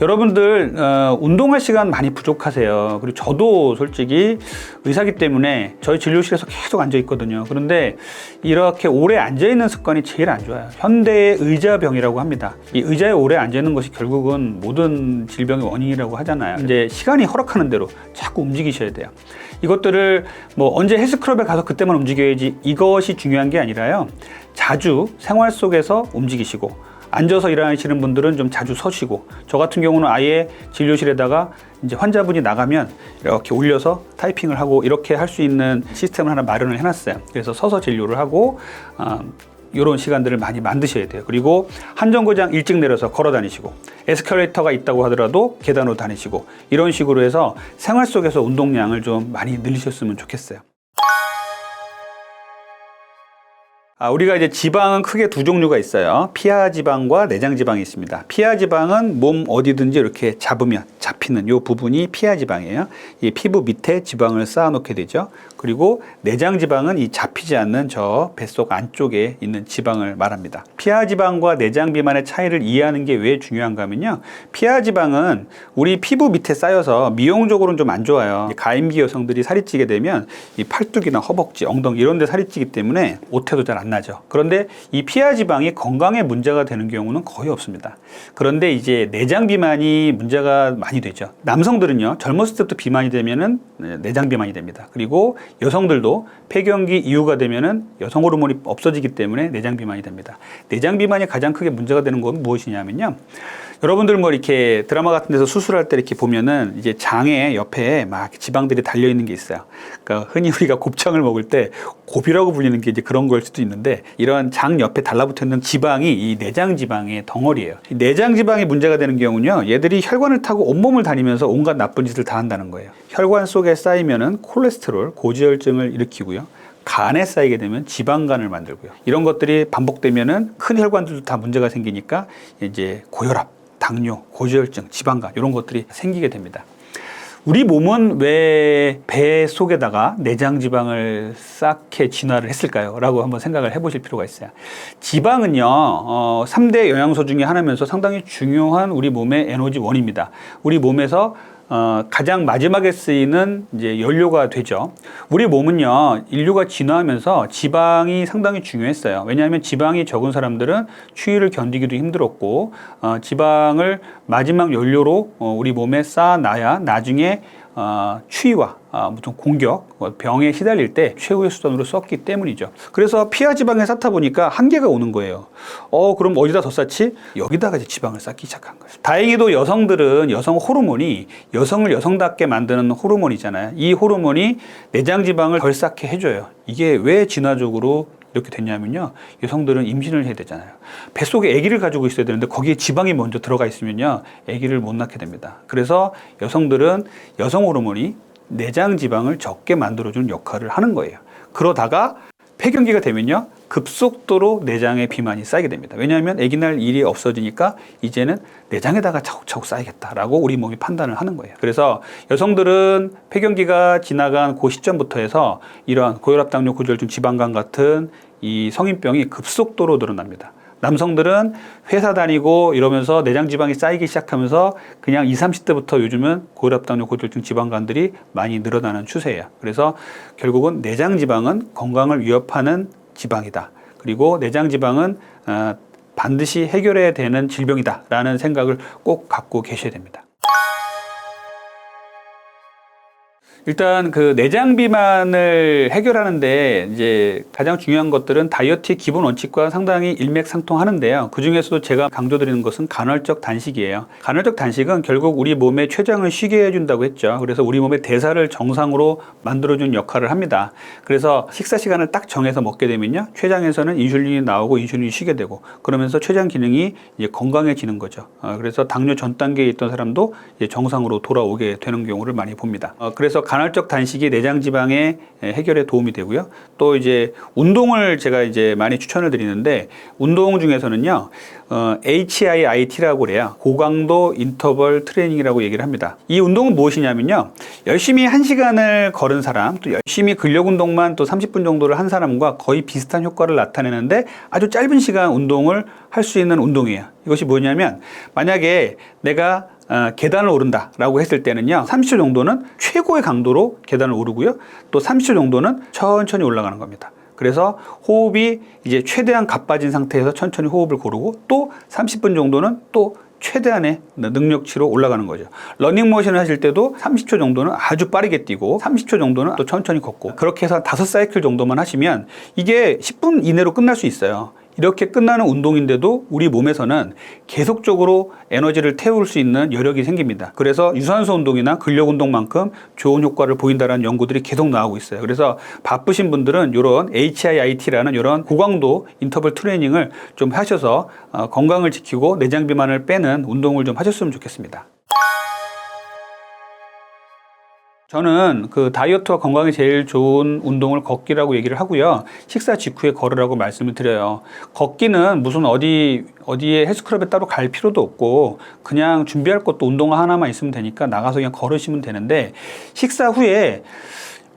여러분들 운동할 시간 많이 부족하세요. 그리고 저도 솔직히 의사기 때문에 저희 진료실에서 계속 앉아 있거든요. 그런데 이렇게 오래 앉아 있는 습관이 제일 안 좋아요. 현대의 의자병이라고 합니다. 이 의자에 오래 앉아 있는 것이 결국은 모든 질병의 원인이라고 하잖아요. 이제 시간이 허락하는 대로 자꾸 움직이셔야 돼요. 이것들을 뭐 언제 헬스클럽에 가서 그때만 움직여야지, 이것이 중요한 게 아니라요, 자주 생활 속에서 움직이시고, 앉아서 일하시는 분들은 좀 자주 서시고, 저 같은 경우는 아예 진료실에다가 이제 환자분이 나가면 이렇게 올려서 타이핑을 하고 이렇게 할 수 있는 시스템을 하나 마련을 해놨어요. 그래서 서서 진료를 하고 이런 시간들을 많이 만드셔야 돼요. 그리고 한 정거장 일찍 내려서 걸어 다니시고, 에스컬레이터가 있다고 하더라도 계단으로 다니시고, 이런 식으로 해서 생활 속에서 운동량을 좀 많이 늘리셨으면 좋겠어요. 우리가 이제 지방은 크게 두 종류가 있어요. 피하 지방과 내장 지방이 있습니다. 피하 지방은 몸 어디든지 이렇게 잡으면 잡히는 이 부분이 피하 지방이에요. 이 피부 밑에 지방을 쌓아 놓게 되죠. 그리고 내장 지방은 이 잡히지 않는 저 뱃속 안쪽에 있는 지방을 말합니다. 피하 지방과 내장 비만의 차이를 이해하는 게 왜 중요한가 하면요, 피하 지방은 우리 피부 밑에 쌓여서 미용적으로는 좀 안 좋아요. 가임기 여성들이 살이 찌게 되면 이 팔뚝이나 허벅지, 엉덩이 이런 데 살이 찌기 때문에 옷태도 잘 안 나죠. 그런데 이 피하 지방이 건강에 문제가 되는 경우는 거의 없습니다. 그런데 이제 내장 비만이 문제가 많이 되죠. 남성들은요, 젊었을 때부터 비만이 되면은 내장 비만이 됩니다. 그리고 여성들도 폐경기 이후가 되면은 여성 호르몬이 없어지기 때문에 내장 비만이 됩니다. 내장 비만이 가장 크게 문제가 되는 건 무엇이냐면요, 여러분들 뭐 이렇게 드라마 같은 데서 수술할 때 이렇게 보면은 이제 장에 옆에 막 지방들이 달려 있는 게 있어요. 그러니까 흔히 우리가 곱창을 먹을 때 곱이라고 불리는 게 이제 그런 걸 수도 있는데, 이런 장 옆에 달라붙어 있는 지방이 이 내장 지방의 덩어리예요. 이 내장 지방이 문제가 되는 경우는요, 얘들이 혈관을 타고 온몸을 다니면서 온갖 나쁜 짓을 다 한다는 거예요. 혈관 속에 쌓이면은 콜레스테롤, 고지혈증을 일으키고요, 간에 쌓이게 되면 지방간을 만들고요, 이런 것들이 반복되면은 큰 혈관들도 다 문제가 생기니까 이제 고혈압, 당뇨, 고지혈증, 지방간 이런 것들이 생기게 됩니다. 우리 몸은 왜 배 속에다가 내장 지방을 쌓게 진화를 했을까요? 라고 한번 생각을 해보실 필요가 있어요. 지방은요, 3대 영양소 중에 하나면서 상당히 중요한 우리 몸의 에너지원입니다. 우리 몸에서 가장 마지막에 쓰이는 이제 연료가 되죠. 우리 몸은요, 인류가 진화하면서 지방이 상당히 중요했어요. 왜냐하면 지방이 적은 사람들은 추위를 견디기도 힘들었고, 지방을 마지막 연료로 우리 몸에 쌓아놔야 나중에 추위와 무슨 공격, 병에 시달릴 때 최후의 수단으로 썼기 때문이죠. 그래서 피하 지방에 쌓다 보니까 한계가 오는 거예요. 그럼 어디다 더 쌓지? 여기다가 이제 지방을 쌓기 시작한 거예요. 다행히도 여성들은 여성 호르몬이 여성을 여성답게 만드는 호르몬이잖아요. 이 호르몬이 내장 지방을 덜 쌓게 해줘요. 이게 왜 진화적으로 이렇게 됐냐면요, 여성들은 임신을 해야 되잖아요. 뱃속에 아기를 가지고 있어야 되는데 거기에 지방이 먼저 들어가 있으면요, 아기를 못 낳게 됩니다. 그래서 여성들은 여성 호르몬이 내장 지방을 적게 만들어주는 역할을 하는 거예요. 그러다가 폐경기가 되면요, 급속도로 내장에 비만이 쌓이게 됩니다. 왜냐하면 아기 낳을 일이 없어지니까 이제는 내장에다가 차곡차곡 쌓이겠다라고 우리 몸이 판단을 하는 거예요. 그래서 여성들은 폐경기가 지나간 그 시점부터 해서 이러한 고혈압, 당뇨, 고지혈증, 지방간 같은 이 성인병이 급속도로 늘어납니다. 남성들은 회사 다니고 이러면서 내장 지방이 쌓이기 시작하면서 그냥 20, 30대부터 요즘은 고혈압, 당뇨, 고지혈증, 지방간들이 많이 늘어나는 추세예요. 그래서 결국은 내장 지방은 건강을 위협하는 지방이다. 그리고 내장 지방은 반드시 해결해야 되는 질병이다라는 생각을 꼭 갖고 계셔야 됩니다. 일단 그 내장 비만을 해결하는데 이제 가장 중요한 것들은 다이어트의 기본 원칙과 상당히 일맥상통하는데요. 그 중에서도 제가 강조드리는 것은 간헐적 단식이에요. 간헐적 단식은 결국 우리 몸의 췌장을 쉬게 해준다고 했죠. 그래서 우리 몸의 대사를 정상으로 만들어주는 역할을 합니다. 그래서 식사 시간을 딱 정해서 먹게 되면요, 췌장에서는 인슐린이 나오고 인슐린이 쉬게 되고, 그러면서 췌장 기능이 이제 건강해지는 거죠. 그래서 당뇨 전 단계에 있던 사람도 이제 정상으로 돌아오게 되는 경우를 많이 봅니다. 그래서 간헐적 단식이 내장 지방의 해결에 도움이 되고요. 또 이제 운동을 제가 이제 많이 추천을 드리는데, 운동 중에서는요, HIIT라고 그래요. 고강도 인터벌 트레이닝이라고 얘기를 합니다. 이 운동은 무엇이냐면요, 열심히 1시간을 걸은 사람, 또 열심히 근력 운동만 또 30분 정도를 한 사람과 거의 비슷한 효과를 나타내는데 아주 짧은 시간 운동을 할 수 있는 운동이에요. 이것이 뭐냐면, 만약에 내가 계단을 오른다라고 했을 때는요, 30초 정도는 최고의 강도로 계단을 오르고요, 또 30초 정도는 천천히 올라가는 겁니다. 그래서 호흡이 이제 최대한 가빠진 상태에서 천천히 호흡을 고르고, 또 30분 정도는 또 최대한의 능력치로 올라가는 거죠. 러닝머신을 하실 때도 30초 정도는 아주 빠르게 뛰고 30초 정도는 또 천천히 걷고, 그렇게 해서 5사이클 정도만 하시면 이게 10분 이내로 끝날 수 있어요. 이렇게 끝나는 운동인데도 우리 몸에서는 계속적으로 에너지를 태울 수 있는 여력이 생깁니다. 그래서 유산소 운동이나 근력 운동만큼 좋은 효과를 보인다는 연구들이 계속 나오고 있어요. 그래서 바쁘신 분들은 이런 HIIT라는 이런 고강도 인터벌 트레이닝을 좀 하셔서 건강을 지키고 내장 비만을 빼는 운동을 좀 하셨으면 좋겠습니다. 저는 그 다이어트와 건강에 제일 좋은 운동을 걷기라고 얘기를 하고요. 식사 직후에 걸으라고 말씀을 드려요. 걷기는 무슨 어디에 헬스클럽에 따로 갈 필요도 없고, 그냥 준비할 것도 운동 하나만 있으면 되니까 나가서 그냥 걸으시면 되는데, 식사 후에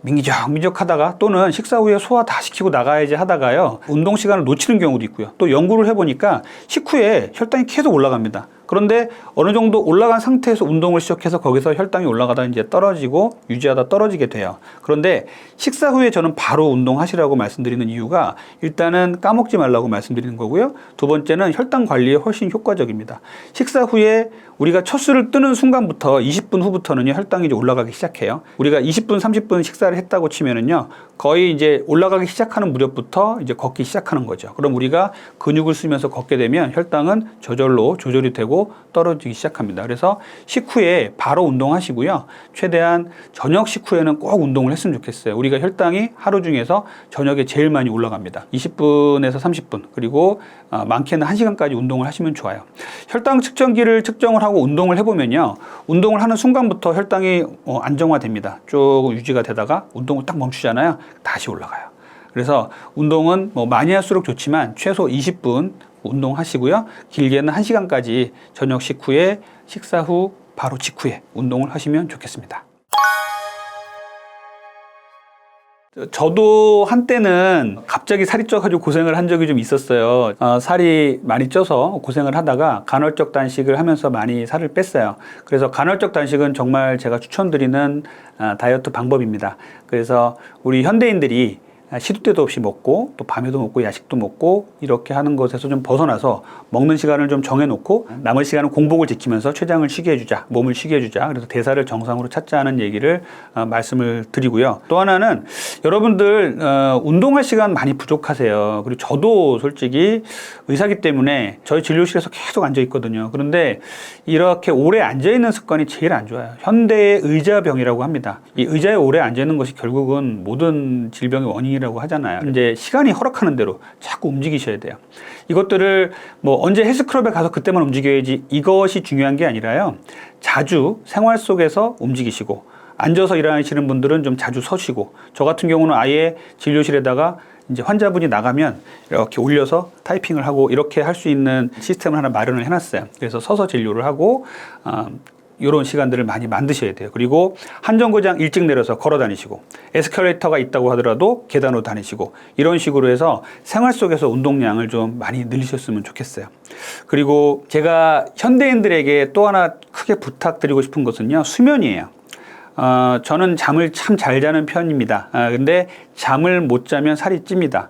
민기적 하다가, 또는 식사 후에 소화 다 시키고 나가야지 하다가요, 운동 시간을 놓치는 경우도 있고요. 또 연구를 해보니까 식후에 혈당이 계속 올라갑니다. 그런데 어느 정도 올라간 상태에서 운동을 시작해서 거기서 혈당이 올라가다 이제 떨어지고 유지하다 떨어지게 돼요. 그런데 식사 후에 저는 바로 운동하시라고 말씀드리는 이유가, 일단은 까먹지 말라고 말씀드리는 거고요. 두 번째는 혈당 관리에 훨씬 효과적입니다. 식사 후에 우리가 첫 술을 뜨는 순간부터 20분 후부터는요, 혈당이 이제 올라가기 시작해요. 우리가 20분, 30분 식사를 했다고 치면은요, 거의 이제 올라가기 시작하는 무렵부터 이제 걷기 시작하는 거죠. 그럼 우리가 근육을 쓰면서 걷게 되면 혈당은 저절로 조절이 되고 떨어지기 시작합니다. 그래서 식후에 바로 운동하시고요. 최대한 저녁 식후에는 꼭 운동을 했으면 좋겠어요. 우리가 혈당이 하루 중에서 저녁에 제일 많이 올라갑니다. 20분에서 30분, 그리고 많게는 1시간까지 운동을 하시면 좋아요. 혈당 측정기를 측정을 하고 운동을 해보면요, 운동을 하는 순간부터 혈당이 안정화됩니다. 조금 유지가 되다가 운동을 딱 멈추잖아요. 다시 올라가요. 그래서 운동은 뭐 많이 할수록 좋지만 최소 20분 운동하시고요. 길게는 1시간까지 저녁 식후에, 식사 후 바로 직후에 운동을 하시면 좋겠습니다. 저도 한때는 갑자기 살이 쪄가지고 고생을 한 적이 좀 있었어요. 살이 많이 쪄서 고생을 하다가 간헐적 단식을 하면서 많이 살을 뺐어요. 그래서 간헐적 단식은 정말 제가 추천드리는 다이어트 방법입니다. 그래서 우리 현대인들이 시도 때도 없이 먹고, 또 밤에도 먹고, 야식도 먹고, 이렇게 하는 것에서 좀 벗어나서 먹는 시간을 좀 정해놓고 남은 시간은 공복을 지키면서 췌장을 쉬게 해주자, 몸을 쉬게 해주자, 그래서 대사를 정상으로 찾자는 얘기를 말씀을 드리고요. 또 하나는 여러분들 운동할 시간 많이 부족하세요. 그리고 저도 솔직히 의사기 때문에 저희 진료실에서 계속 앉아 있거든요. 그런데 이렇게 오래 앉아 있는 습관이 제일 안 좋아요. 현대의 의자병이라고 합니다. 이 의자에 오래 앉아 있는 것이 결국은 모든 질병의 원인이 라고 하잖아요. 이제 시간이 허락하는 대로 자꾸 움직이셔야 돼요. 이것들을 뭐 언제 헬스클럽에 가서 그때만 움직여야지, 이것이 중요한 게 아니라요, 자주 생활 속에서 움직이시고, 앉아서 일하시는 분들은 좀 자주 서시고, 저 같은 경우는 아예 진료실에다가 이제 환자분이 나가면 이렇게 올려서 타이핑을 하고 이렇게 할 수 있는 시스템을 하나 마련을 해놨어요. 그래서 서서 진료를 하고 이런 시간들을 많이 만드셔야 돼요. 그리고 한 정거장 일찍 내려서 걸어 다니시고, 에스컬레이터가 있다고 하더라도 계단으로 다니시고, 이런 식으로 해서 생활 속에서 운동량을 좀 많이 늘리셨으면 좋겠어요. 그리고 제가 현대인들에게 또 하나 크게 부탁드리고 싶은 것은요, 수면이에요. 저는 잠을 참 잘 자는 편입니다. 근데 잠을 못 자면 살이 찝니다.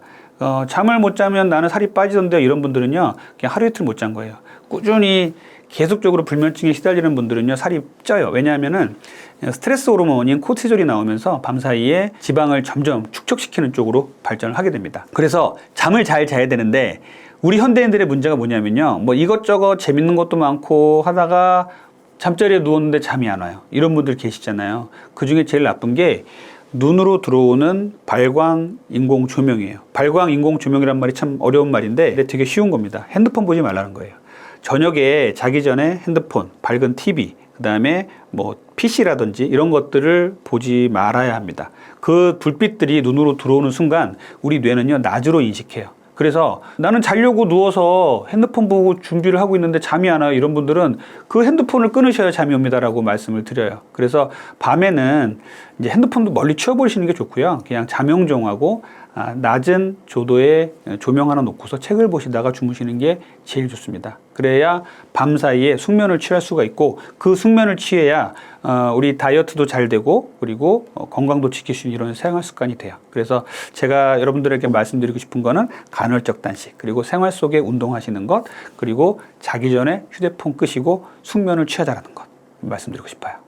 잠을 못 자면 나는 살이 빠지던데, 이런 분들은요, 그냥 하루 이틀 못 잔 거예요. 꾸준히 계속적으로 불면증에 시달리는 분들은요, 살이 쪄요. 왜냐하면은 스트레스 호르몬인 코티졸이 나오면서 밤사이에 지방을 점점 축적시키는 쪽으로 발전을 하게 됩니다. 그래서 잠을 잘 자야 되는데, 우리 현대인들의 문제가 뭐냐면요, 뭐 이것저것 재밌는 것도 많고 하다가 잠자리에 누웠는데 잠이 안 와요. 이런 분들 계시잖아요. 그 중에 제일 나쁜 게 눈으로 들어오는 발광 인공 조명이에요. 발광 인공 조명이란 말이 참 어려운 말인데, 근데 되게 쉬운 겁니다. 핸드폰 보지 말라는 거예요. 저녁에 자기 전에 핸드폰, 밝은 TV, 그 다음에 뭐 PC라든지 이런 것들을 보지 말아야 합니다. 그 불빛들이 눈으로 들어오는 순간 우리 뇌는요, 낮으로 인식해요. 그래서 나는 자려고 누워서 핸드폰 보고 준비를 하고 있는데 잠이 안 와요. 이런 분들은 그 핸드폰을 끊으셔야 잠이 옵니다라고 말씀을 드려요. 그래서 밤에는 이제 핸드폰도 멀리 치워버리시는 게 좋고요. 그냥 잠영종하고 낮은 조도의 조명 하나 놓고서 책을 보시다가 주무시는 게 제일 좋습니다. 그래야 밤 사이에 숙면을 취할 수가 있고 그 숙면을 취해야 우리 다이어트도 잘 되고 그리고 건강도 지킬 수 있는 이런 생활 습관이 돼요. 그래서 제가 여러분들에게 말씀드리고 싶은 거는 간헐적 단식 그리고 생활 속에 운동하시는 것 그리고 자기 전에 휴대폰 끄시고 숙면을 취하자라는 것 말씀드리고 싶어요.